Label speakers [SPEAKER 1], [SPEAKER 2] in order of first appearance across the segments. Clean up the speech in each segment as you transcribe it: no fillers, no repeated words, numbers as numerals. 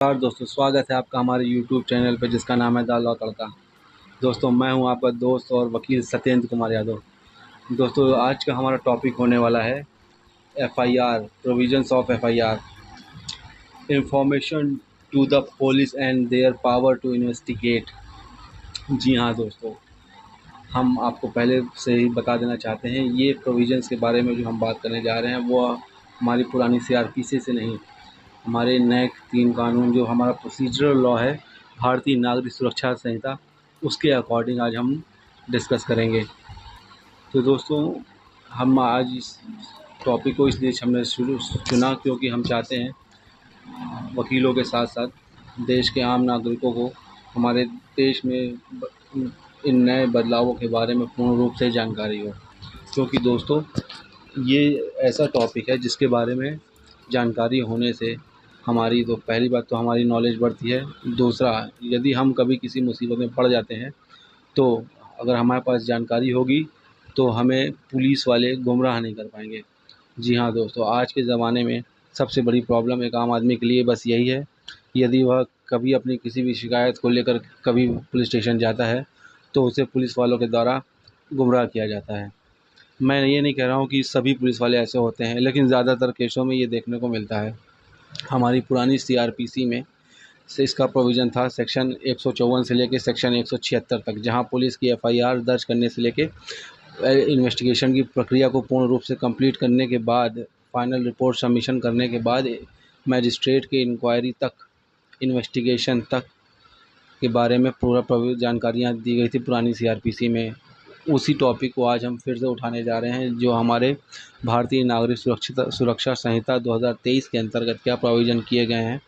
[SPEAKER 1] नमस्कार दोस्तों, स्वागत है आपका हमारे यूट्यूब चैनल पर जिसका नाम है दाल और तड़का। दोस्तों, मैं हूं आपका दोस्त और वकील सत्येंद्र कुमार यादव। दोस्तों, आज का हमारा टॉपिक होने वाला है FIR, provisions of FIR, information to the police and their power to investigate. जी हाँ दोस्तों, हम आपको पहले से ही बता देना चाहते हैं, ये प्रोविजंस के बारे में जो हम बात करने जा रहे हैं वो हमारी पुरानी सीआरपीसी से नहीं, हमारे नए 3 कानून जो हमारा प्रोसीजरल लॉ है, भारतीय नागरिक सुरक्षा संहिता, उसके अकॉर्डिंग आज हम डिस्कस करेंगे। तो दोस्तों, हम आज इस टॉपिक को इसलिए हमने चुना क्योंकि हम चाहते हैं वकीलों के साथ साथ देश के आम नागरिकों को हमारे देश में इन नए बदलावों के बारे में पूर्ण रूप से जानकारी हो। क्योंकि दोस्तों, ये ऐसा टॉपिक है जिसके बारे में जानकारी होने से हमारी तो पहली बात तो हमारी नॉलेज बढ़ती है। दूसरा, यदि हम कभी किसी मुसीबत में पड़ जाते हैं तो अगर हमारे पास जानकारी होगी तो हमें पुलिस वाले गुमराह नहीं कर पाएंगे। जी हाँ दोस्तों, आज के ज़माने में सबसे बड़ी प्रॉब्लम एक आम आदमी के लिए बस यही है, यदि वह कभी अपनी किसी भी शिकायत को लेकर कभी पुलिस स्टेशन जाता है तो उसे पुलिस वालों के द्वारा गुमराह किया जाता है। मैं ये नहीं कह रहा हूँ कि सभी पुलिस वाले ऐसे होते हैं, लेकिन ज़्यादातर केसों में ये देखने को मिलता है। हमारी पुरानी सीआरपीसी में से इसका प्रोविज़न था सेक्शन 154 से लेके सेक्शन 176 तक, जहां पुलिस की एफआईआर दर्ज करने से लेके इन्वेस्टिगेशन की प्रक्रिया को पूर्ण रूप से कंप्लीट करने के बाद, फाइनल रिपोर्ट सबमिशन करने के बाद मजिस्ट्रेट की इंक्वायरी तक, इन्वेस्टिगेशन तक के बारे में पूरा जानकारियाँ दी गई थी पुरानी सीआरपीसी में। उसी टॉपिक को आज हम फिर से उठाने जा रहे हैं, जो हमारे भारतीय नागरिक सुरक्षा संहिता 2023 के अंतर्गत क्या प्रोविज़न किए गए हैं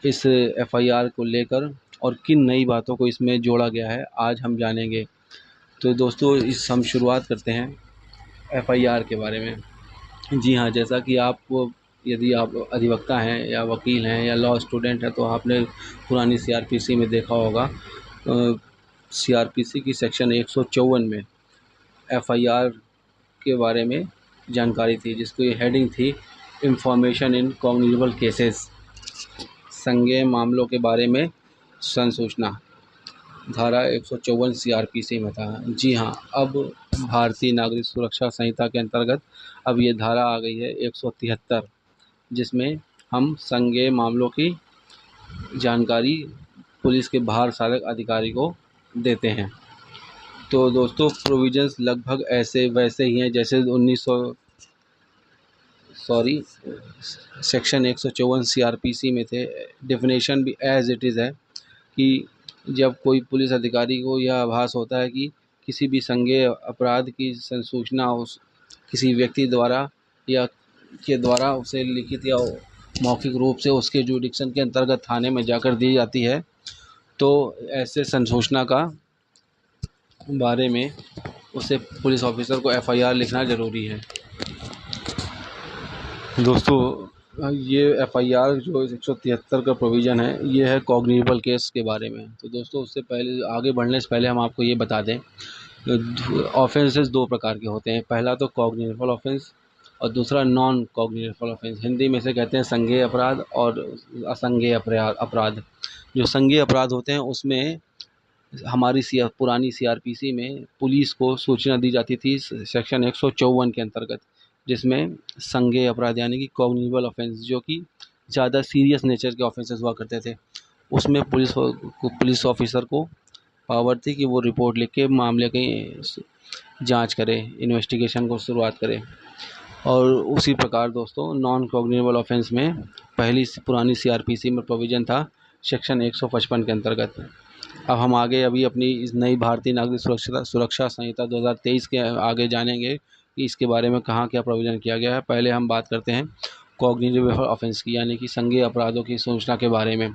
[SPEAKER 1] इस एफआईआर को लेकर और किन नई बातों को इसमें जोड़ा गया है, आज हम जानेंगे। तो दोस्तों, हम शुरुआत करते हैं एफआईआर के बारे में। जी हाँ, जैसा कि यदि आप अधिवक्ता हैं या वकील हैं या लॉ स्टूडेंट हैं तो आपने पुरानी सीआरपीसी में देखा होगा, सीआरपीसी की सेक्शन 154 में एफआईआर के बारे में जानकारी थी, जिसकी हेडिंग थी इंफॉर्मेशन इन कॉग्निजेबल केसेस, संज्ञेय मामलों के बारे में संसूचना। धारा 154 सीआरपीसी में था। जी हाँ, अब भारतीय नागरिक सुरक्षा संहिता के अंतर्गत अब ये धारा आ गई है 173, जिसमें हम संज्ञेय मामलों की जानकारी पुलिस के बाहर साधक अधिकारी को देते हैं। तो दोस्तों, प्रोविजंस लगभग ऐसे वैसे ही हैं जैसे सेक्शन 154 सीआरपीसी में थे। डेफिनेशन भी एज इट इज़ है कि जब कोई पुलिस अधिकारी को यह आभास होता है कि किसी भी संज्ञेय अपराध की संसूचना उस किसी व्यक्ति द्वारा या के द्वारा उसे लिखित या मौखिक रूप से उसके जुडिक्शन के अंतर्गत थाने में जाकर दी जाती है, तो ऐसे संसूचना का बारे में उसे पुलिस ऑफिसर को एफआईआर लिखना ज़रूरी है। दोस्तों, ये एफआईआर जो 173 का प्रोविज़न है, ये है कॉग्निजेबल केस के बारे में। तो दोस्तों, उससे पहले आगे बढ़ने से पहले हम आपको ये बता दें, ऑफेंसेस 2 प्रकार के होते हैं। पहला तो कॉग्निजेबल ऑफेंस और दूसरा नॉन कॉग्निजेबल ऑफेंस। हिंदी में से कहते हैं संज्ञेय अपराध और असंज्ञेय अपराध। जो संज्ञेय अपराध होते हैं उसमें हमारी पुरानी सीआरपीसी में पुलिस को सूचना दी जाती थी सेक्शन 154 के अंतर्गत, जिसमें संज्ञेय अपराध यानी कि कॉग्निजेबल ऑफेंस, जो कि ज़्यादा सीरियस नेचर के ऑफेंसेस हुआ करते थे, उसमें पुलिस ऑफिसर को पावर थी कि वो रिपोर्ट लिख के मामले की जांच करे, इन्वेस्टिगेशन को शुरुआत करे। और उसी प्रकार दोस्तों, नॉन कॉग्निजेबल ऑफेंस में पहली पुरानी सीआरपीसी में प्रोविज़न था सेक्शन 155 के अंतर्गत। अब हम आगे अभी अपनी इस नई भारतीय नागरिक सुरक्षा संहिता 2023 के आगे जानेंगे कि इसके बारे में कहाँ क्या प्रोविज़न किया गया है। पहले हम बात करते हैं कॉग्निजेबल ऑफेंस की, यानी कि संज्ञेय अपराधों की सूचना के बारे में।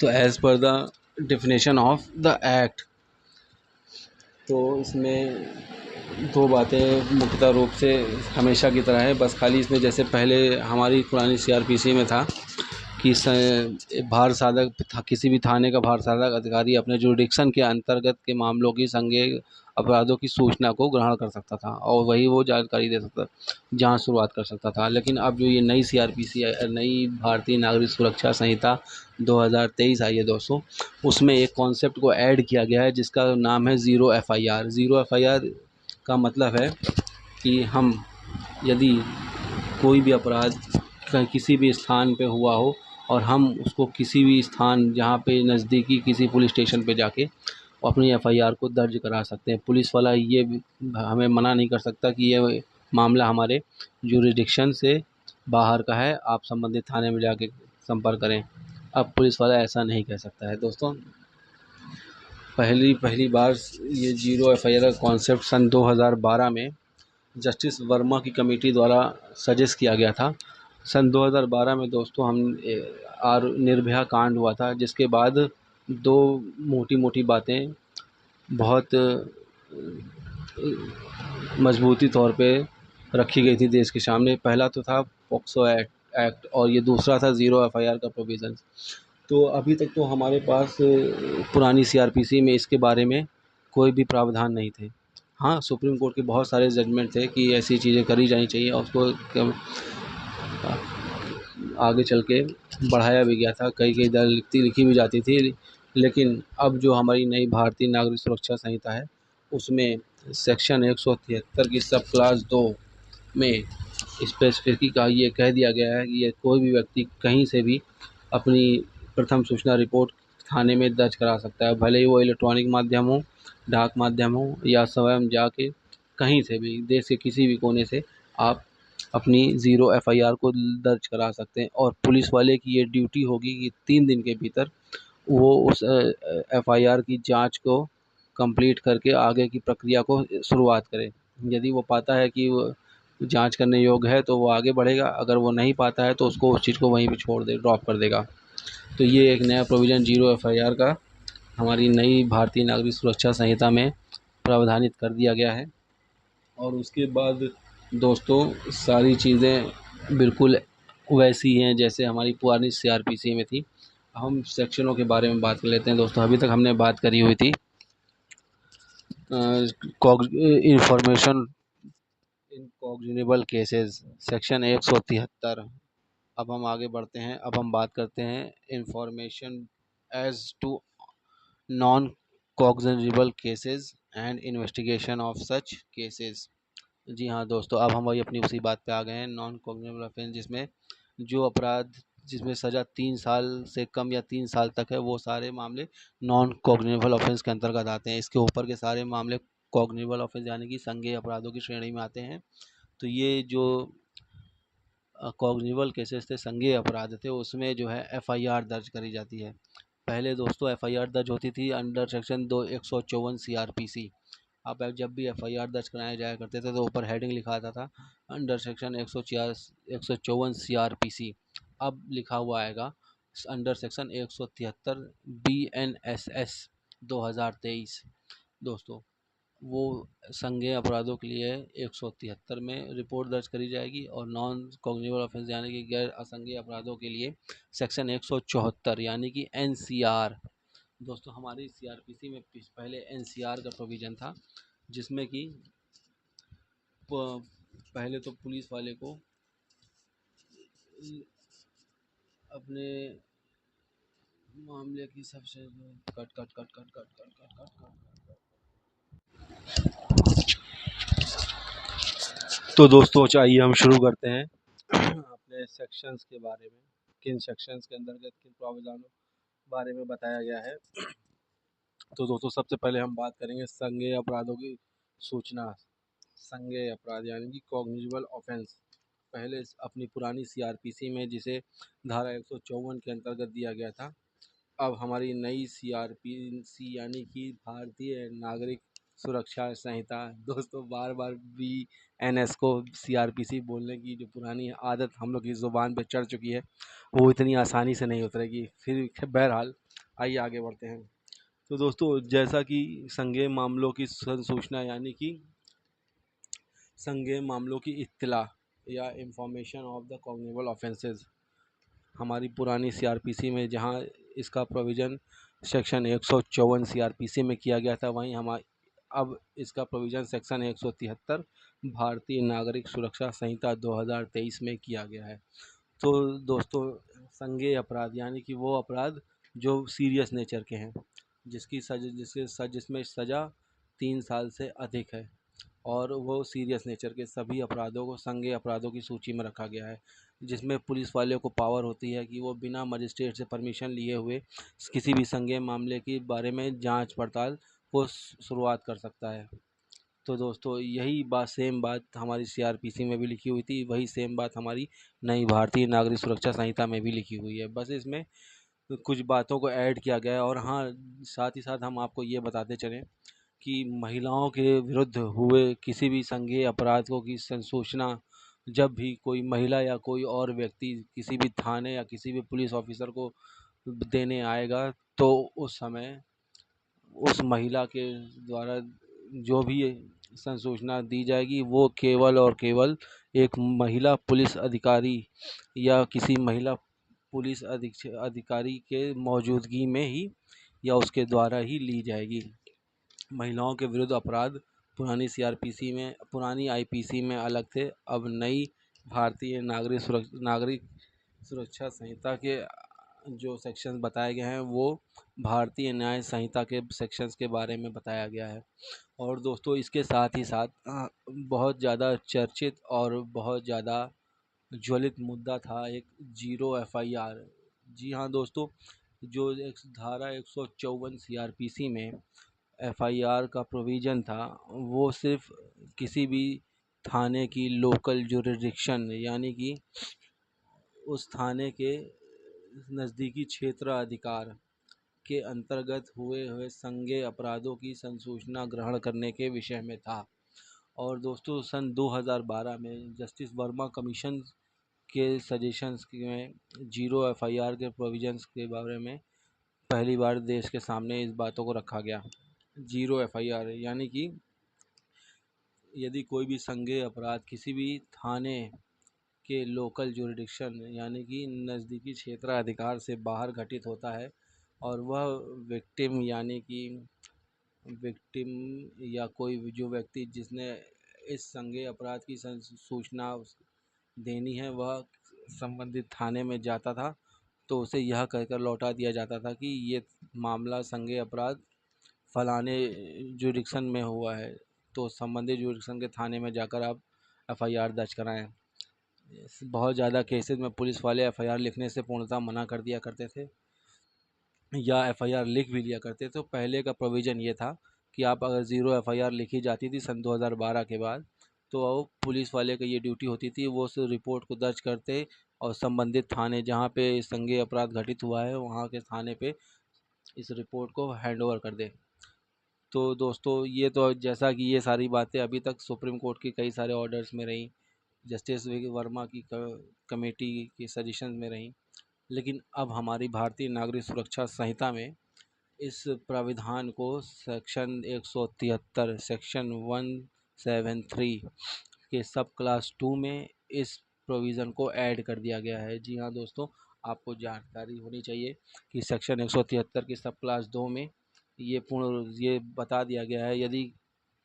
[SPEAKER 1] तो as per the definition of the act, तो इसमें 2 बातें मुख्यतः रूप से हमेशा की तरह है, बस खाली इसमें जैसे पहले हमारी पुरानी सीआरपीसी में था कि भार साधक किसी भी थाने का भार साधक अधिकारी अपने जुरिडिक्शन के अंतर्गत के मामलों की संज्ञेय अपराधों की सूचना को ग्रहण कर सकता था और वही वो जानकारी दे सकता, जांच शुरुआत कर सकता था। लेकिन अब जो ये नई सीआरपीसी नई भारतीय नागरिक सुरक्षा संहिता 2023 आई है दोस्तों, उसमें एक कॉन्सेप्ट को ऐड किया गया है जिसका नाम है ज़ीरो एफआईआर। ज़ीरो एफआईआर का मतलब है कि हम यदि कोई भी अपराध किसी भी स्थान पे हुआ हो और हम उसको किसी भी स्थान जहाँ पे नज़दीकी किसी पुलिस स्टेशन पे जाके अपनी एफआईआर को दर्ज करा सकते हैं। पुलिस वाला ये हमें मना नहीं कर सकता कि ये मामला हमारे जुरिडिक्शन से बाहर का है, आप संबंधित थाने में जाके संपर्क करें। अब पुलिस वाला ऐसा नहीं कह सकता है दोस्तों। पहली बार ये ज़ीरो एफआईआर का कॉन्सेप्ट सन 2012 में जस्टिस वर्मा की कमेटी द्वारा सजेस्ट किया गया था। सन 2012 में दोस्तों हम निर्भया कांड हुआ था, जिसके बाद दो मोटी मोटी बातें बहुत मजबूती तौर पे रखी गई थी देश के सामने। पहला तो था पॉक्सो एक्ट और ये दूसरा था ज़ीरो एफआईआर का प्रोविज़न। तो अभी तक तो हमारे पास पुरानी सीआरपीसी में इसके बारे में कोई भी प्रावधान नहीं थे। हाँ, सुप्रीम कोर्ट के बहुत सारे जजमेंट थे कि ऐसी चीज़ें करी जानी चाहिए और उसको आगे चल के बढ़ाया भी गया था, कई कई दर लिखी भी जाती थी। लेकिन अब जो हमारी नई भारतीय नागरिक सुरक्षा संहिता है उसमें सेक्शन 173 की सब क्लास 2 में स्पेसिफिक का ये कह दिया गया है कि ये कोई भी व्यक्ति कहीं से भी अपनी प्रथम सूचना रिपोर्ट थाने में दर्ज करा सकता है, भले ही वो इलेक्ट्रॉनिक माध्यम हो, डाक माध्यम हो या स्वयं जाके कहीं से भी देश के किसी भी कोने से आप अपनी ज़ीरो एफआईआर को दर्ज करा सकते हैं। और पुलिस वाले की ये ड्यूटी होगी कि 3 दिन के भीतर वो उस एफआईआर की जांच को कंप्लीट करके आगे की प्रक्रिया को शुरुआत करें। यदि वो पाता है कि वो जांच करने योग्य है तो वो आगे बढ़ेगा, अगर वो नहीं पाता है तो उसको उस चीज़ को वहीं पे छोड़ दे ड्रॉप कर देगा। तो ये एक नया प्रोविज़न ज़ीरो एफआईआर का हमारी नई भारतीय नागरिक सुरक्षा संहिता में प्रावधानित कर दिया गया है। और उसके बाद दोस्तों सारी चीज़ें बिल्कुल वैसी हैं जैसे हमारी पुरानी सीआरपीसी में थी। हम सेक्शनों के बारे में बात कर लेते हैं दोस्तों। अभी तक हमने बात करी हुई थी information in cognizable cases, section 173। अब हम आगे बढ़ते हैं। अब हम बात करते हैं information as to non cognizable cases and investigation of such cases. जी हाँ दोस्तों, अब हम वही अपनी उसी बात पे आ गए हैं, नॉन कॉग्निजेबल ऑफेंस, जिसमें जो अपराध जिसमें सज़ा 3 साल से कम या 3 साल तक है वो सारे मामले नॉन कॉग्निजेबल ऑफेंस के अंतर्गत आते हैं। इसके ऊपर के सारे मामले कॉग्निजेबल ऑफेंस यानी कि संज्ञेय अपराधों की श्रेणी में आते हैं। तो ये जो कॉग्निजेबल केसेस थे, संज्ञेय अपराध थे, उसमें जो है एफआईआर दर्ज करी जाती है। पहले दोस्तों एफआईआर दर्ज होती थी अंडर सेक्शन 154 सीआरपीसी। आप जब भी एफआईआर दर्ज कराया जाया करते थे तो ऊपर हेडिंग लिखा आता था अंडर सेक्शन 154 सीआरपीसी। अब लिखा हुआ आएगा अंडर सेक्शन 173 बीएनएसएस 2023। दोस्तों वो संज्ञेय अपराधों के लिए 173 में रिपोर्ट दर्ज करी जाएगी और नॉन कॉग्निजेबल ऑफेंस यानी कि गैर असंज्ञेय अपराधों के लिए सेक्शन 174 यानी कि एनसीआर। दोस्तों हमारी सीआरपीसी में पहले एनसीआर का प्रोविज़न था, जिसमें कि पहले तो पुलिस वाले को अपने मामले की सबसे cut cut cut cut cut cut cut cut cut. तो दोस्तों चाहिए हम शुरू करते हैं अपने सेक्शंस के बारे में, किन सेक्शंस के अंतर्गत किन प्रावधानों बारे में बताया गया है। तो दोस्तों सबसे पहले हम बात करेंगे संज्ञेय अपराधों की सूचना। संज्ञेय अपराध यानी कि कॉग्निजेबल ऑफेंस पहले अपनी पुरानी सीआरपीसी में जिसे धारा 154 के अंतर्गत दिया गया था, अब हमारी नई सीआरपीसी यानी कि भारतीय नागरिक सुरक्षा संहिता। दोस्तों बार बार बीएनएस को सीआरपीसी बोलने की जो पुरानी आदत हम लोग की ज़ुबान पे चढ़ चुकी है वो इतनी आसानी से नहीं उतरेगी। फिर बहरहाल आइए आगे बढ़ते हैं। तो दोस्तों जैसा कि संज्ञेय मामलों की सूचना यानी कि संज्ञेय मामलों की इत्तला या information of the cognizable offences हमारी पुरानी सीआरपीसी में जहां इसका प्रोविज़न सेक्शन 154 सीआरपीसी में किया गया था, वहीं अब इसका प्रोविज़न सेक्शन 173 भारतीय नागरिक सुरक्षा संहिता 2023 में किया गया है। तो दोस्तों, संज्ञेय अपराध यानी कि वो अपराध जो सीरियस नेचर के हैं, जिसमें सज़ा 3 साल से अधिक है, और वो सीरियस नेचर के सभी अपराधों को संज्ञेय अपराधों की सूची में रखा गया है, जिसमें पुलिस वाले को पावर होती है कि वो बिना मजिस्ट्रेट से परमिशन लिए हुए किसी भी संज्ञेय मामले के बारे में जांच पड़ताल को शुरुआत कर सकता है। तो दोस्तों, यही बात, सेम बात हमारी सीआरपीसी में भी लिखी हुई थी, वही सेम बात हमारी नई भारतीय नागरिक सुरक्षा संहिता में भी लिखी हुई है। बस इसमें कुछ बातों को ऐड किया गया है। और हाँ, साथ ही साथ हम आपको ये बताते चलें कि महिलाओं के विरुद्ध हुए किसी भी संज्ञेय अपराध को की सूचना जब भी कोई महिला या कोई और व्यक्ति किसी भी थाने या किसी भी पुलिस ऑफिसर को देने आएगा, तो उस समय उस महिला के द्वारा जो भी सूचना दी जाएगी वो केवल और केवल एक महिला पुलिस अधिकारी या किसी महिला पुलिस अधिकारी के मौजूदगी में ही या उसके द्वारा ही ली जाएगी। महिलाओं के विरुद्ध अपराध पुरानी आईपीसी में अलग थे। अब नई भारतीय नागरिक सुरक्षा संहिता के जो सेक्शंस बताए गए हैं वो भारतीय न्याय संहिता के सेक्शंस के बारे में बताया गया है। और दोस्तों, इसके साथ ही साथ बहुत ज़्यादा चर्चित और बहुत ज़्यादा ज्वलित मुद्दा था एक जीरो एफआईआर। जी हाँ दोस्तों, जो एक धारा 154 सीआरपीसी में एफआईआर का प्रोविज़न था, वो सिर्फ किसी भी थाने की लोकल जुरिडिक्शन यानी कि उस थाने के नज़दीकी क्षेत्र अधिकार के अंतर्गत हुए संज्ञेय अपराधों की संसूचना ग्रहण करने के विषय में था। और दोस्तों, सन 2012 में जस्टिस वर्मा कमीशन के सजेशंस में जीरो एफआईआर के प्रोविजंस के बारे में पहली बार देश के सामने इस बातों को रखा गया। जीरो एफआईआर यानी कि यदि कोई भी संज्ञेय अपराध किसी भी थाने के लोकल जुरिडिक्शन यानी कि नज़दीकी क्षेत्र अधिकार से बाहर घटित होता है, और वह विक्टिम यानी कि विक्टिम या कोई जो व्यक्ति जिसने इस संज्ञेय अपराध की सूचना देनी है वह संबंधित थाने में जाता था, तो उसे यह कहकर लौटा दिया जाता था कि ये मामला संज्ञेय अपराध फलाने जुरिडिक्शन में हुआ है, तो संबंधित जुरिडिक्शन के थाने में जाकर आप एफआईआर दर्ज कराएं। बहुत ज़्यादा केसेस में पुलिस वाले एफआईआर लिखने से पूर्णतः मना कर दिया करते थे या एफआईआर लिख भी लिया करते थे। तो पहले का प्रोविज़न ये था कि आप अगर ज़ीरो एफआईआर लिखी जाती थी सन 2012 के बाद, तो पुलिस वाले की ये ड्यूटी होती थी वो उस रिपोर्ट को दर्ज करते और संबंधित थाने जहाँ पे संज्ञेय अपराध घटित हुआ है वहाँ के थाने पे इस रिपोर्ट को हैंडओवर कर दे। तो दोस्तों, ये तो जैसा कि ये सारी बातें अभी तक सुप्रीम कोर्ट के कई सारे ऑर्डर्स में रहीं, जस्टिस वर्मा की कमेटी के सजेशन में रहीं, लेकिन अब हमारी भारतीय नागरिक सुरक्षा संहिता में इस प्राविधान को सेक्शन 173 सेक्शन 173 के सब क्लास 2 में इस प्रोविज़न को ऐड कर दिया गया है। जी हाँ दोस्तों, आपको जानकारी होनी चाहिए कि सेक्शन 173 के सब क्लास 2 में ये बता दिया गया है, यदि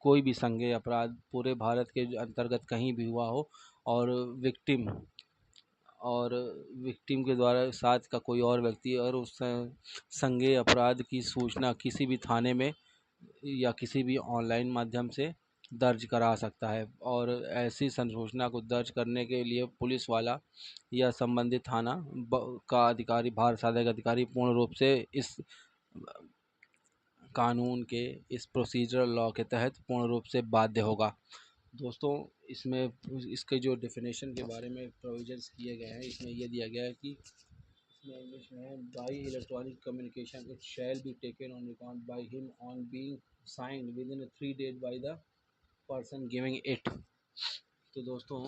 [SPEAKER 1] कोई भी संज्ञेय अपराध पूरे भारत के अंतर्गत कहीं भी हुआ हो और विक्टिम के द्वारा साथ का कोई और व्यक्ति और उस संज्ञेय अपराध की सूचना किसी भी थाने में या किसी भी ऑनलाइन माध्यम से दर्ज करा सकता है, और ऐसी संसूचना को दर्ज करने के लिए पुलिस वाला या संबंधित थाना का अधिकारी, भार साधक अधिकारी पूर्ण रूप से इस कानून के, इस प्रोसीजरल लॉ के तहत पूर्ण रूप से बाध्य होगा। दोस्तों, इसमें इसके जो डेफिनेशन के बारे में प्रोविजंस किए गए हैं, इसमें यह दिया गया है कि इसमें इंग्लिश में है, by electronic communication it shall be taken on record by him on being signed with in 3 days by the person giving it. तो दोस्तों,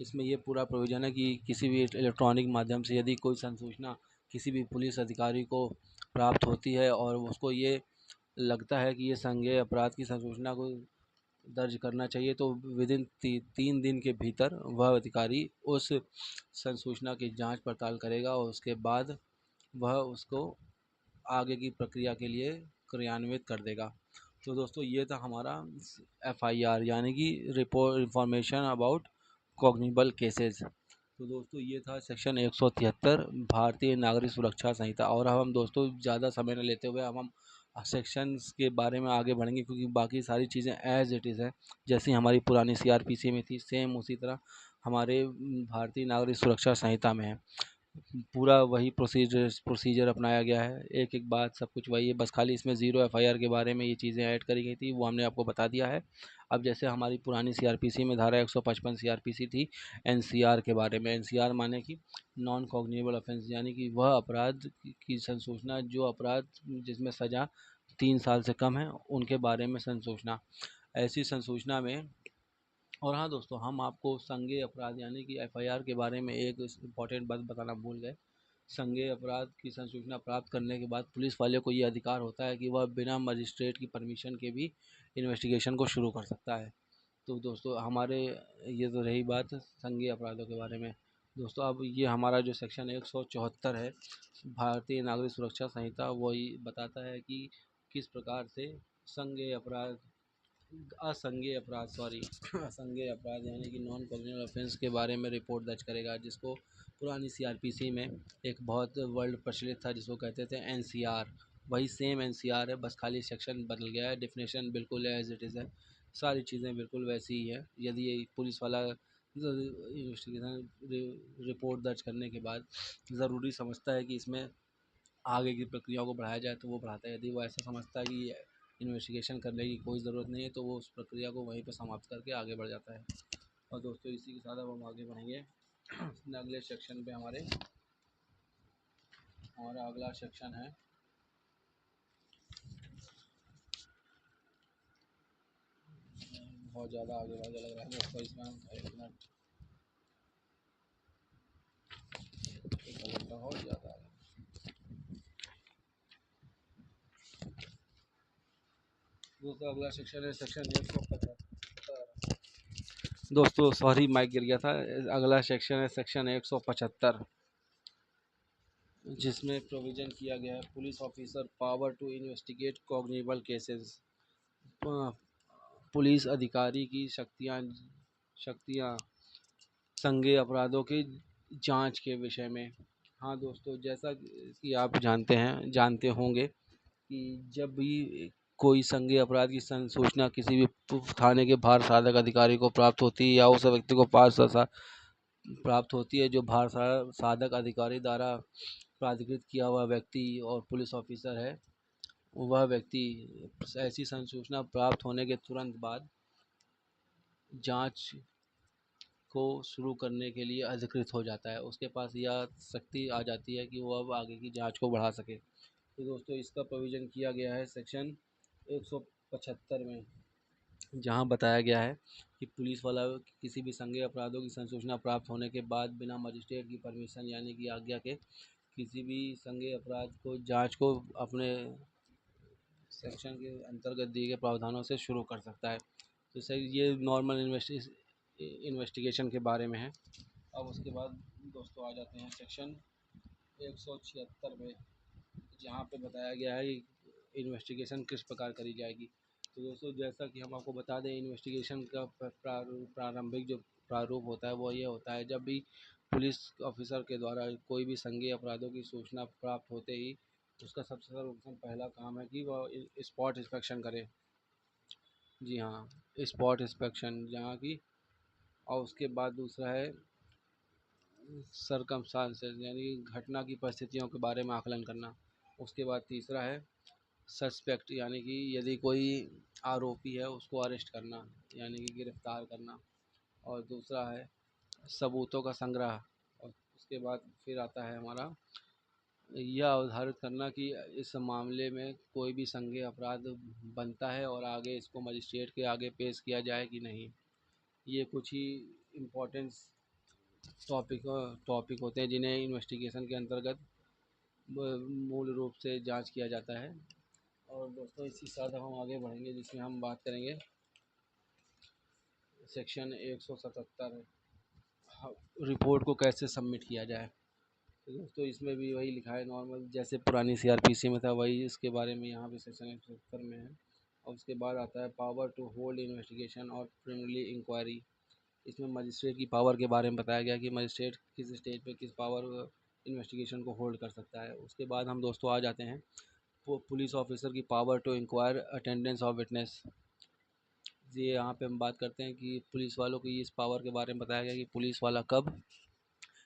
[SPEAKER 1] इसमें ये पूरा प्रोविज़न है कि किसी भी इलेक्ट्रॉनिक माध्यम से यदि कोई संसूचना किसी भी पुलिस अधिकारी को प्राप्त होती है और उसको ये लगता है कि ये संज्ञेय अपराध की संसूचना को दर्ज करना चाहिए, तो विदिन 3 दिन के भीतर वह अधिकारी उस संसूचना की जांच पड़ताल करेगा और उसके बाद वह उसको आगे की प्रक्रिया के लिए क्रियान्वित कर देगा। तो दोस्तों ये था हमारा FIR यानी कि रिपोर्ट इंफॉर्मेशन अबाउट कॉग्निबल केसेस। तो दोस्तों ये था सेक्शन 173 भारतीय नागरिक सुरक्षा संहिता। और अब हम दोस्तों ज़्यादा समय न लेते हुए अब हम सेक्शंस के बारे में आगे बढ़ेंगे, क्योंकि बाकी सारी चीज़ें एज इट इज़ है, जैसी हमारी पुरानी CRPC में थी सेम उसी तरह हमारे भारतीय नागरिक सुरक्षा संहिता में है। पूरा वही प्रोसीजर अपनाया गया है, एक एक बात सब कुछ वही है, बस खाली इसमें ज़ीरो FIR के बारे में ये चीज़ें ऐड करी गई थी, वो हमने आपको बता दिया है। अब जैसे हमारी पुरानी CRPC में धारा 155 CRPC थी NCR के बारे में। NCR माने कि नॉन कॉग्निबल ऑफेंस, यानी कि वह अपराध की संसूचना जो अपराध जिसमें सज़ा 3 साल से कम है उनके बारे में संसूचना। ऐसी संसूचना में, और हाँ दोस्तों, हम आपको संज्ञेय अपराध यानी कि FIR के बारे में एक इम्पॉर्टेंट बात बताना भूल गए। संज्ञेय अपराध की संसूचना प्राप्त करने के बाद पुलिस वाले को ये अधिकार होता है कि वह बिना मजिस्ट्रेट की परमिशन के भी इन्वेस्टिगेशन को शुरू कर सकता है। तो दोस्तों हमारे ये तो रही बात संज्ञेय अपराधों के बारे में। दोस्तों अब ये हमारा जो सेक्शन 174 है भारतीय नागरिक सुरक्षा संहिता, वही बताता है कि किस प्रकार से संज्ञेय अपराध असंज्ञेय अपराध सॉरी असंज्ञेय अपराध यानी कि नॉन कॉग्निबल ऑफेंस के बारे में रिपोर्ट दर्ज करेगा, जिसको पुरानी CRPC में एक बहुत वर्ल्ड प्रचलित था जिसको कहते थे NCR। वही सेम NCR है, बस खाली सेक्शन बदल गया है, डेफिनेशन बिल्कुल एज इट इज़ है, सारी चीज़ें बिल्कुल वैसी ही है। यदि ये पुलिस वाला इन्वेस्टिगेशन रिपोर्ट दर्ज करने के बाद ज़रूरी समझता है कि इसमें आगे की प्रक्रियाओं को बढ़ाया जाए तो वो बढ़ाता है, यदि वो ऐसा समझता है कि इन्वेस्टिगेशन करने की कोई ज़रूरत नहीं है तो वो उस प्रक्रिया को वहीं पर समाप्त करके आगे बढ़ जाता है। और दोस्तों इसी के साथ अब हम आगे बढ़ेंगे अगले सेक्शन पे। हमारा अगला सेक्शन है बहुत ज़्यादा आगे आगे लग रहा है दोस्तों, इसमें हम एक मिनट बहुत ज़्यादा आगे। दोस्तों अगला सेक्शन है सेक्शन 175। दोस्तों सॉरी माइक गिर गया था। अगला सेक्शन है सेक्शन 175, जिसमें प्रोविज़न किया गया है police officer power to investigate cognizable cases. Police अधिकारी की शक्तियाँ संज्ञेय अपराधों की जांच के विषय में। हाँ दोस्तों, जैसा कि आप जानते होंगे कि जब भी कोई संज्ञेय अपराध की सूचना किसी भी थाने के भार साधक अधिकारी को प्राप्त होती है या उस व्यक्ति को प्राप्त होती है जो भार साधक अधिकारी द्वारा प्राधिकृत किया हुआ व्यक्ति और पुलिस ऑफिसर है, वह व्यक्ति ऐसी संसूचना प्राप्त होने के तुरंत बाद जांच को शुरू करने के लिए अधिकृत हो जाता है, उसके पास यह शक्ति आ जाती है कि वो अब आगे की जांच को बढ़ा सके। तो दोस्तों इसका प्रोविज़न किया गया है सेक्शन 175 में, जहां बताया गया है कि पुलिस वाला किसी भी संज्ञेय अपराधों की संसूचना प्राप्त होने के बाद बिना मजिस्ट्रेट की परमिशन यानी कि आज्ञा के किसी भी संज्ञेय अपराध को जांच को अपने सेक्शन के अंतर्गत दिए गए प्रावधानों से शुरू कर सकता है। तो सर ये नॉर्मल इन्वेस्टिगेशन के बारे में है। अब उसके बाद दोस्तों आ जाते हैं सेक्शन 176 में, जहाँ पे बताया गया है कि इन्वेस्टिगेशन किस प्रकार करी जाएगी। तो दोस्तों जैसा कि हम आपको बता दें, इन्वेस्टिगेशन का प्रारंभिक जो प्रारूप होता है वो ये होता है, जब भी पुलिस ऑफिसर के द्वारा कोई भी संज्ञेय अपराधों की सूचना प्राप्त होते ही उसका सबसे सर्वप्रथम पहला काम है कि वह स्पॉट इंस्पेक्शन करे। जी हाँ, स्पॉट इंस्पेक्शन जहाँ की, और उसके बाद दूसरा है सरकमस्टांसेस यानी घटना की परिस्थितियों के बारे में आकलन करना। उसके बाद तीसरा है सस्पेक्ट यानी कि यदि कोई आरोपी है उसको अरेस्ट करना यानी कि गिरफ्तार करना। और दूसरा है सबूतों का संग्रह। और उसके बाद फिर आता है हमारा यह अवधारित करना कि इस मामले में कोई भी संज्ञेय अपराध बनता है और आगे इसको मजिस्ट्रेट के आगे पेश किया जाए कि नहीं। ये कुछ ही इम्पोर्टेंस टॉपिक होते हैं जिन्हें इन्वेस्टिगेशन के अंतर्गत मूल रूप से जांच किया जाता है। और दोस्तों इसी साथ हम आगे बढ़ेंगे जिसमें हम बात करेंगे सेक्शन 177 रिपोर्ट को कैसे सबमिट किया जाए। तो दोस्तों इसमें भी वही लिखा है नॉर्मल, जैसे पुरानी सीआरपीसी में था वही इसके बारे में यहाँ पे सेक्शन 177 में है। और उसके बाद आता है पावर टू होल्ड इन्वेस्टिगेशन और प्रिलिमिनरी इंक्वायरी। इसमें मजिस्ट्रेट की पावर के बारे में बताया गया कि मजिस्ट्रेट किस स्टेज पे किस पावर इन्वेस्टिगेशन को होल्ड कर सकता है। उसके बाद हम दोस्तों आ जाते हैं पुलिस ऑफिसर की power to inquire attendance of witness. ये यहाँ पे हम बात करते हैं कि पुलिस वालों की इस पावर के बारे में बताया गया कि पुलिस वाला कब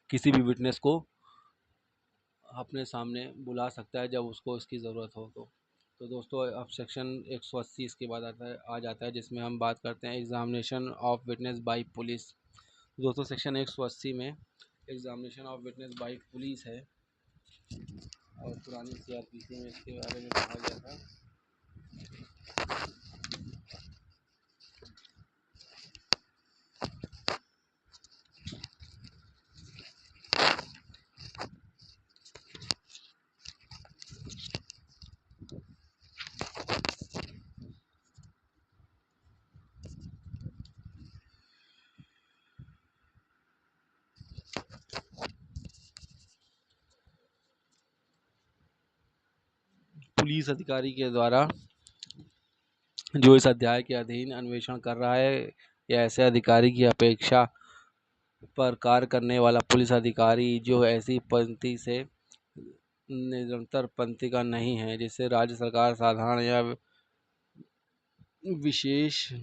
[SPEAKER 1] किसी भी विटनेस को अपने सामने बुला सकता है जब उसको इसकी ज़रूरत हो। तो दोस्तों अब सेक्शन 180 इसके बाद आ जाता है, जिसमें हम बात करते हैं examination of witness bye police. दोस्तों सेक्शन 180 में examination of witness bye police है और पुरानी सीआरपीसी में इसके बारे में कहा गया था। पुलिस अधिकारी के द्वारा जो इस अध्याय के अधीन अन्वेषण कर रहा है या ऐसे अधिकारी की अपेक्षा पर कार्य करने वाला पुलिस अधिकारी जो ऐसी पंक्ति से निरंतर पंक्ति का नहीं है, जिससे राज्य सरकार साधारण या विशेष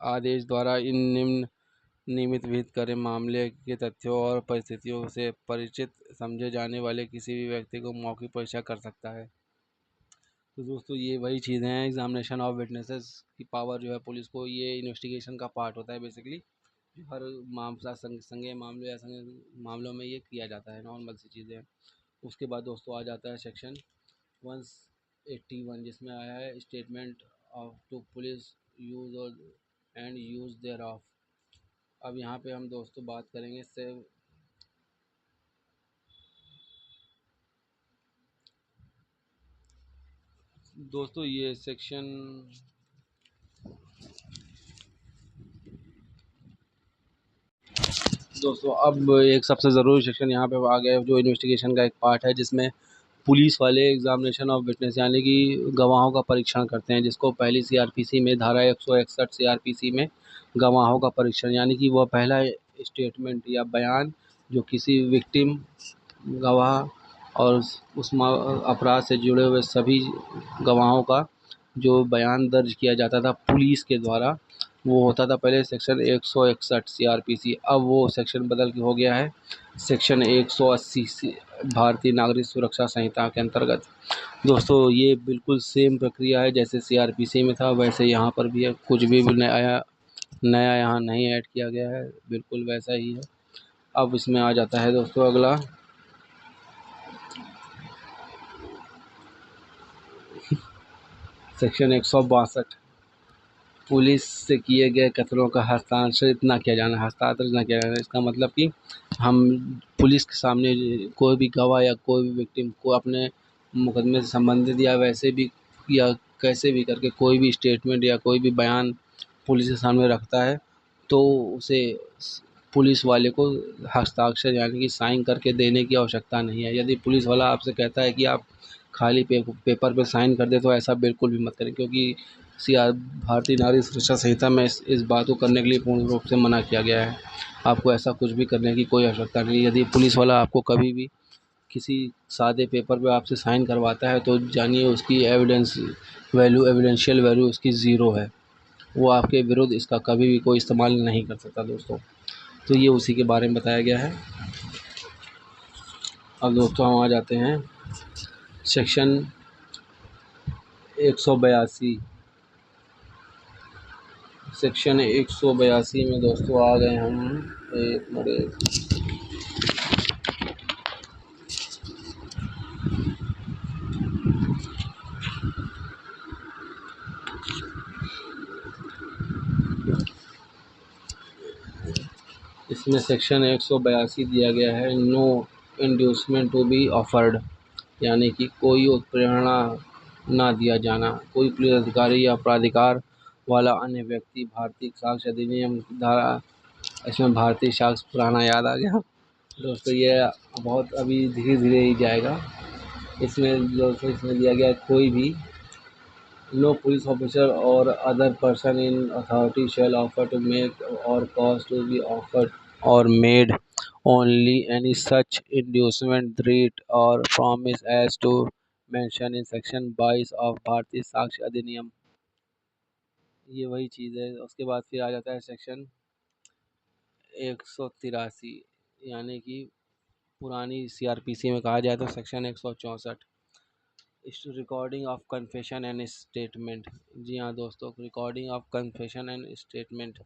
[SPEAKER 1] आदेश द्वारा इन निम्न नियमित विहित करे मामले के तथ्यों और परिस्थितियों से परिचित समझे जाने वाले किसी भी व्यक्ति को मौखिक परीक्षा कर सकता है। तो दोस्तों ये वही चीज़ें हैं, एग्जामिनेशन ऑफ विटनेसेस की पावर जो है पुलिस को, ये इन्वेस्टिगेशन का पार्ट होता है बेसिकली, जो हर मामला संज्ञेय मामले या संज्ञेय मामलों में ये किया जाता है, नॉर्मल सी चीज़ें हैं। उसके बाद दोस्तों आ जाता है सेक्शन 181, जिसमें आया है statement of to police use और एंड यूज़ देयर ऑफ। अब यहाँ पे हम दोस्तों बात करेंगे से दोस्तों ये सेक्शन दोस्तों अब एक सबसे ज़रूरी सेक्शन यहाँ पे आ गया है, जो इन्वेस्टिगेशन का एक पार्ट है, जिसमें पुलिस वाले एग्जामिनेशन ऑफ विटनेस यानी कि गवाहों का परीक्षण करते हैं, जिसको पहली सीआरपीसी में धारा 161 सीआरपीसी में गवाहों का परीक्षण यानी कि वह पहला स्टेटमेंट या बयान जो किसी विक्टिम गवाह और उस अपराध से जुड़े हुए सभी गवाहों का जो बयान दर्ज किया जाता था पुलिस के द्वारा, वो होता था पहले सेक्शन 161 सीआरपीसी। अब वो सेक्शन बदल के हो गया है सेक्शन 180 भारतीय नागरिक सुरक्षा संहिता के अंतर्गत। दोस्तों ये बिल्कुल सेम प्रक्रिया है जैसे सीआरपीसी में था, वैसे यहाँ पर भी है, कुछ भी नया यहाँ नहीं ऐड किया गया है, बिल्कुल वैसा ही है। अब इसमें आ जाता है दोस्तों अगला सेक्शन 162 पुलिस से किए गए कचरों का हस्तांतरित न किया जाना। इसका मतलब कि हम पुलिस के सामने कोई भी गवाह या कोई भी विक्टिम को अपने मुकदमे से संबंधित या वैसे भी या कैसे भी करके कोई भी स्टेटमेंट या कोई भी बयान पुलिस के सामने रखता है तो उसे पुलिस वाले को हस्ताक्षर यानी कि साइन करके देने की आवश्यकता नहीं है। यदि पुलिस वाला आपसे कहता है कि आप खाली पेपर पे साइन कर दे तो ऐसा बिल्कुल भी मत करें, क्योंकि भारतीय नागरिक सुरक्षा संहिता में इस बात को करने के लिए पूर्ण रूप से मना किया गया है। आपको ऐसा कुछ भी करने की कोई आवश्यकता नहीं। यदि पुलिस वाला आपको कभी भी किसी सादे पेपर पे आपसे साइन करवाता है तो जानिए उसकी एविडेंशियल वैल्यू उसकी ज़ीरो है, वो आपके विरुद्ध इसका कभी भी कोई इस्तेमाल नहीं कर सकता दोस्तों। तो ये उसी के बारे में बताया गया है। अब दोस्तों हम आ जाते हैं सेक्शन 182 सेक्शन 182 में दोस्तों आ गए हम एक मिनट। इसमें सेक्शन 182 दिया गया है no inducement to be offered, यानी कि कोई उत्प्रेरणा ना दिया जाना। कोई पुलिस अधिकारी या प्राधिकार वाला अन्य व्यक्ति। भारतीय साक्ष्य अधिनियम की धारा, इसमें भारतीय साक्ष्य पुराना याद आ गया दोस्तों। ये बहुत अभी धीरे धीरे ही जाएगा। इसमें दोस्तों इसमें दिया गया है, कोई भी नो पुलिस ऑफिसर और other person in authority shall offer to make or cause to be offered or made only any such inducement, threat or promise as to mention in section 22 of भारतीय साक्ष्य अधिनियम। ये वही चीज़ है। उसके बाद फिर आ जाता है सेक्शन 183, यानी कि पुरानी सीआरपीसी में कहा जाए तो section 164, recording of confession and statement. जी हाँ दोस्तों, recording of confession and statement,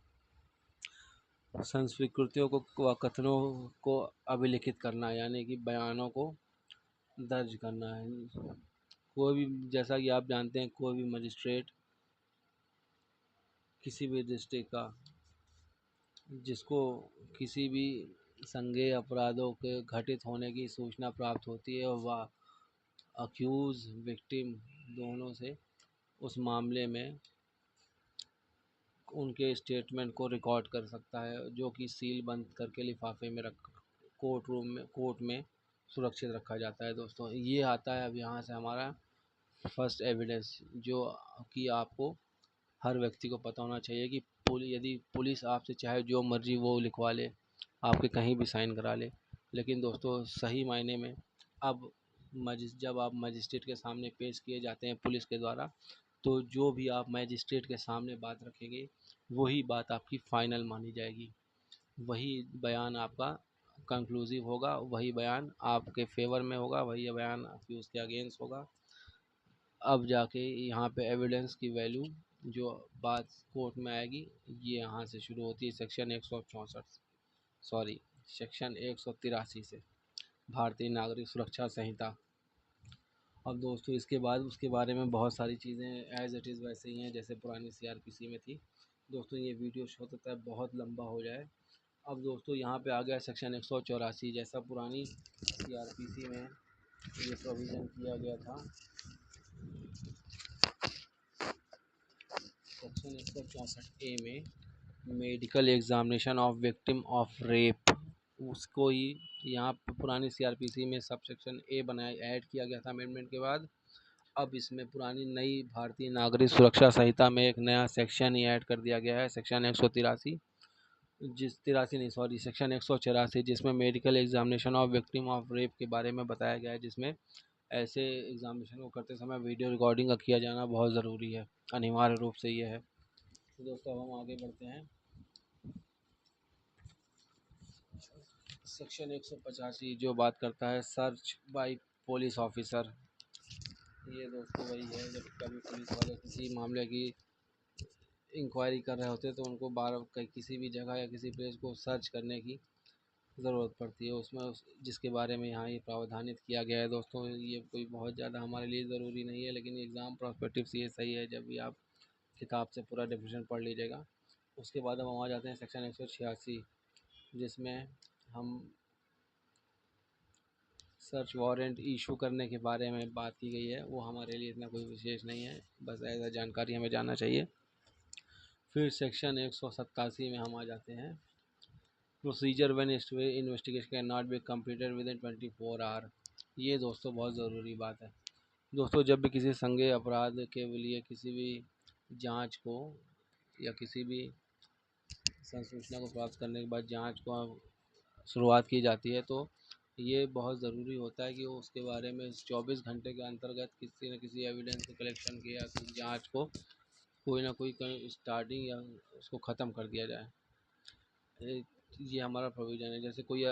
[SPEAKER 1] संस्वीकृतियों को व कथनों को अभिलिखित करना, यानी कि बयानों को दर्ज करना है। कोई भी, जैसा कि आप जानते हैं, कोई भी मजिस्ट्रेट किसी भी डिस्ट्रिक्ट का जिसको किसी भी संज्ञेय अपराधों के घटित होने की सूचना प्राप्त होती है, वह अक्यूज विक्टिम दोनों से उस मामले में उनके स्टेटमेंट को रिकॉर्ड कर सकता है, जो कि सील बंद करके लिफाफे में रख कोर्ट में सुरक्षित रखा जाता है दोस्तों। ये आता है अब यहाँ से हमारा फर्स्ट एविडेंस, जो कि आपको हर व्यक्ति को पता होना चाहिए कि यदि पुलिस आपसे चाहे जो मर्जी वो लिखवा ले, आपके कहीं भी साइन करा ले, लेकिन दोस्तों सही मायने में अब जब आप मजिस्ट्रेट के सामने पेश किए जाते हैं पुलिस के द्वारा, तो जो भी आप मजिस्ट्रेट के सामने बात रखेंगे वही बात आपकी फ़ाइनल मानी जाएगी, वही बयान आपका कंक्लूसिव होगा, वही बयान आपके फेवर में होगा, वही बयान आपकी उसके अगेंस्ट होगा। अब जाके यहाँ पे एविडेंस की वैल्यू जो बात कोर्ट में आएगी, ये यहाँ से शुरू होती है सेक्शन 164, सॉरी सेक्शन 183 से, भारतीय नागरिक सुरक्षा संहिता। अब दोस्तों इसके बाद उसके बारे में बहुत सारी चीज़ें एज इट इज़ वैसे ही हैं जैसे पुरानी सीआरपीसी में थी दोस्तों। ये वीडियो हो सकता है बहुत लंबा हो जाए। अब दोस्तों यहाँ पे आ गया सेक्शन 184, जैसा पुरानी सीआरपीसी में ये प्रोविज़न किया गया था। सेक्शन 164A में medical examination of victim of rape, उसको ही यहाँ पे पुरानी सीआरपीसी में सब सेक्शन ए बनाया, ऐड किया गया था अमेंडमेंट के बाद। अब इसमें पुरानी नई भारतीय नागरिक सुरक्षा संहिता में एक नया सेक्शन ही ऐड कर दिया गया है, सेक्शन 183, सेक्शन 184, जिसमें medical examination of victim of rape के बारे में बताया गया है, जिसमें ऐसे एग्जामिनेशन को करते समय वीडियो रिकॉर्डिंग का किया जाना बहुत ज़रूरी है, अनिवार्य रूप से ये है। तो दोस्तों अब हम आगे बढ़ते हैं। सेक्शन 185 जो बात करता है सर्च बाय पुलिस ऑफिसर। ये दोस्तों वही है, जब कभी पुलिस वाले किसी मामले की इंक्वायरी कर रहे होते हैं तो उनको किसी भी जगह या किसी प्लेस को सर्च करने की ज़रूरत पड़ती है, उसमें जिसके बारे में यहाँ ये प्रावधानित किया गया है दोस्तों। ये कोई बहुत ज़्यादा हमारे लिए ज़रूरी नहीं है, लेकिन एग्ज़ाम प्रोस्पेक्टिव से ये सही है, जब भी आप किताब से पूरा डेफिनेशन पढ़ लीजिएगा। उसके बाद हम आ जाते हैं सेक्शन 186, जिसमें हम सर्च वारंट इशू करने के बारे में बात की गई है। वो हमारे लिए इतना कोई विशेष नहीं है, बस ऐसा जानकारी हमें जानना चाहिए। फिर सेक्शन 187 में हम आ जाते हैं, procedure when investigation can not be completed within 24 hour. ये दोस्तों बहुत ज़रूरी बात है दोस्तों। जब भी किसी संज्ञेय अपराध के लिए किसी भी जांच को या किसी भी संसूचना को प्राप्त करने के बाद जांच को शुरुआत की जाती है, तो ये बहुत ज़रूरी होता है कि वो उसके बारे में 24 घंटे के अंतर्गत किसी न किसी एविडेंस को कलेक्शन किया या किसी जाँच को कोई ना कोई कहीं स्टार्टिंग या उसको ख़त्म कर दिया जाए। ये हमारा प्रोविज़न है। जैसे कोई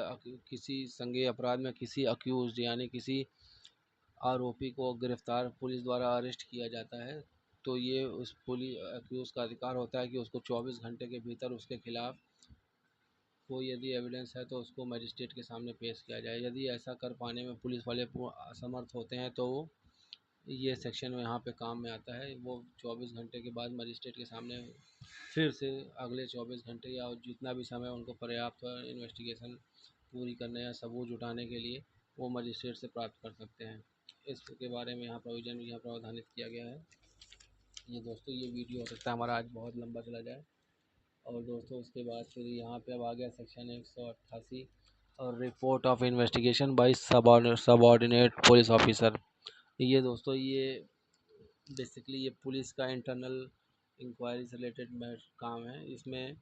[SPEAKER 1] किसी संज्ञेय अपराध में किसी अक्यूज़ यानी किसी आरोपी को गिरफ्तार पुलिस द्वारा अरेस्ट किया जाता है, तो ये उस पुलिस अक्यूज़ का अधिकार होता है कि उसको 24 घंटे के भीतर उसके खिलाफ कोई यदि एविडेंस है तो उसको मजिस्ट्रेट के सामने पेश किया जाए। यदि ऐसा कर पाने में पुलिस वाले असमर्थ होते हैं तो वो ये सेक्शन में यहाँ पे काम में आता है। वो 24 घंटे के बाद मजिस्ट्रेट के सामने फिर से अगले 24 घंटे या जितना भी समय उनको पर्याप्त हो इन्वेस्टिगेशन पूरी करने या सबूत जुटाने के लिए वो मजिस्ट्रेट से प्राप्त कर सकते हैं। इसके बारे में यहाँ प्रोविज़न यहाँ प्रावधानित किया गया है। ये दोस्तों ये वीडियो हो सकता है हमारा आज बहुत लंबा चला जाए। और दोस्तों उसके बाद फिर यहाँ पे अब आ गया सेक्शन 188 और report of investigation by subordinate police officer. ये दोस्तों ये बेसिकली ये पुलिस का इंटरनल इंक्वायरी से रिलेटेड काम है। इसमें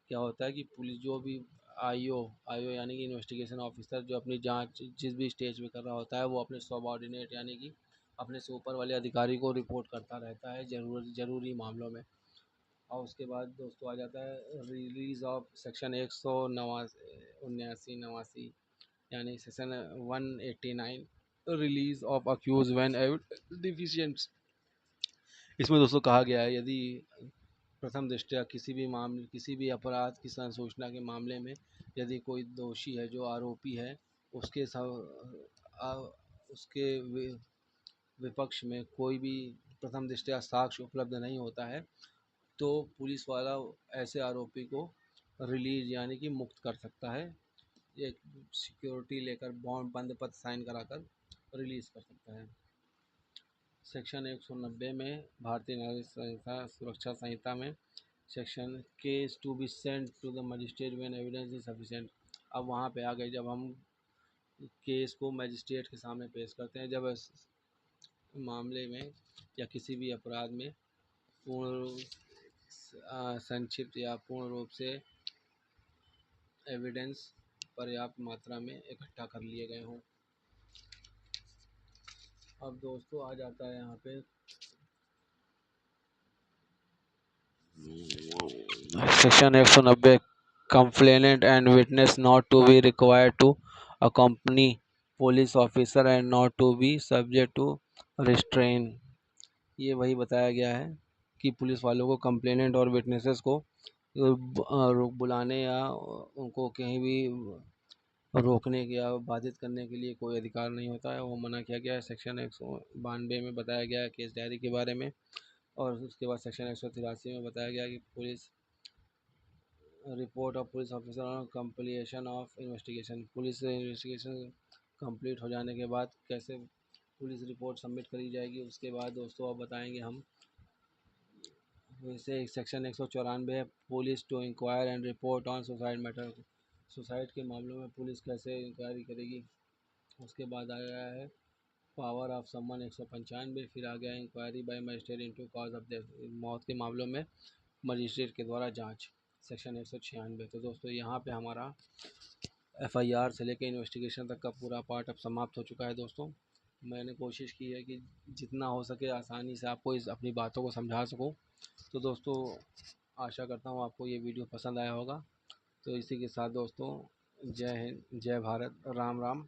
[SPEAKER 1] क्या होता है कि पुलिस जो भी आईओ आईओ यानी कि इन्वेस्टिगेशन ऑफिसर जो अपनी जांच जिस भी स्टेज पे कर रहा होता है, वो अपने सबऑर्डिनेट यानी कि अपने से ऊपर वाले अधिकारी को रिपोर्ट करता रहता है ज़रूरी मामलों में। और उसके बाद दोस्तों आ जाता है रिलीज़ ऑफ सेक्शन 179 यानी section 189 release of accused when deficient. इसमें दोस्तों कहा गया है यदि प्रथम दृष्टया किसी भी अपराध की संसूचना के मामले में यदि कोई दोषी है जो आरोपी है उसके उसके विपक्ष में कोई भी प्रथम दृष्टया साक्ष्य उपलब्ध नहीं होता है, तो पुलिस वाला ऐसे आरोपी को रिलीज यानी कि मुक्त कर सकता है। एक सिक्योरिटी लेकर बॉन्ड बंद पत्र साइन कराकर रिलीज़ कर सकता है। सेक्शन 190 में भारतीय नागरिक संहिता सुरक्षा संहिता में section case to be sent to the magistrate when evidence is sufficient. अब वहाँ पे आ गए जब हम केस को मजिस्ट्रेट के सामने पेश करते हैं, जब इस मामले में या किसी भी अपराध में पूर्ण संक्षिप्त या पूर्ण रूप से एविडेंस पर्याप्त मात्रा में इकट्ठा कर लिए गए हों। अब दोस्तों आ जाता है यहाँ पे section 190 complainant and witness not to be required to accompany police officer and not to be subject to restraint. ये वही बताया गया है कि पुलिस वालों को कंप्लेनेंट और विटनेसेस को बुलाने या उनको कहीं भी रोकने या बाधित करने के लिए कोई अधिकार नहीं होता है, वो मना किया गया है। सेक्शन 192 में बताया गया है केस डायरी के बारे में। और उसके बाद सेक्शन 183 में बताया गया कि police report of police officer on completion of investigation. Police investigation complete हो जाने के बाद कैसे पुलिस रिपोर्ट सबमिट करी जाएगी। उसके बाद दोस्तों अब बताएंगे हम वैसे सेक्शन 194 है police to inquire and report on suicide matter. Suicide के मामलों में पुलिस कैसे इंक्वायरी करेगी। उसके बाद आ गया है पावर ऑफ समवन 195। फिर आ गया inquiry by magistrate into cause of death, मौत के मामलों में मजिस्ट्रेट के द्वारा जांच, सेक्शन 196। तो दोस्तों यहाँ पे हमारा एफआईआर से लेकर इन्वेस्टिगेशन तक का पूरा पार्ट अब समाप्त हो चुका है। दोस्तों मैंने कोशिश की है कि जितना हो सके आसानी से आपको इस अपनी बातों को समझा सकूं। तो दोस्तों आशा करता हूँ आपको ये वीडियो पसंद आया होगा। तो इसी के साथ दोस्तों जय हिंद, जय भारत, राम राम।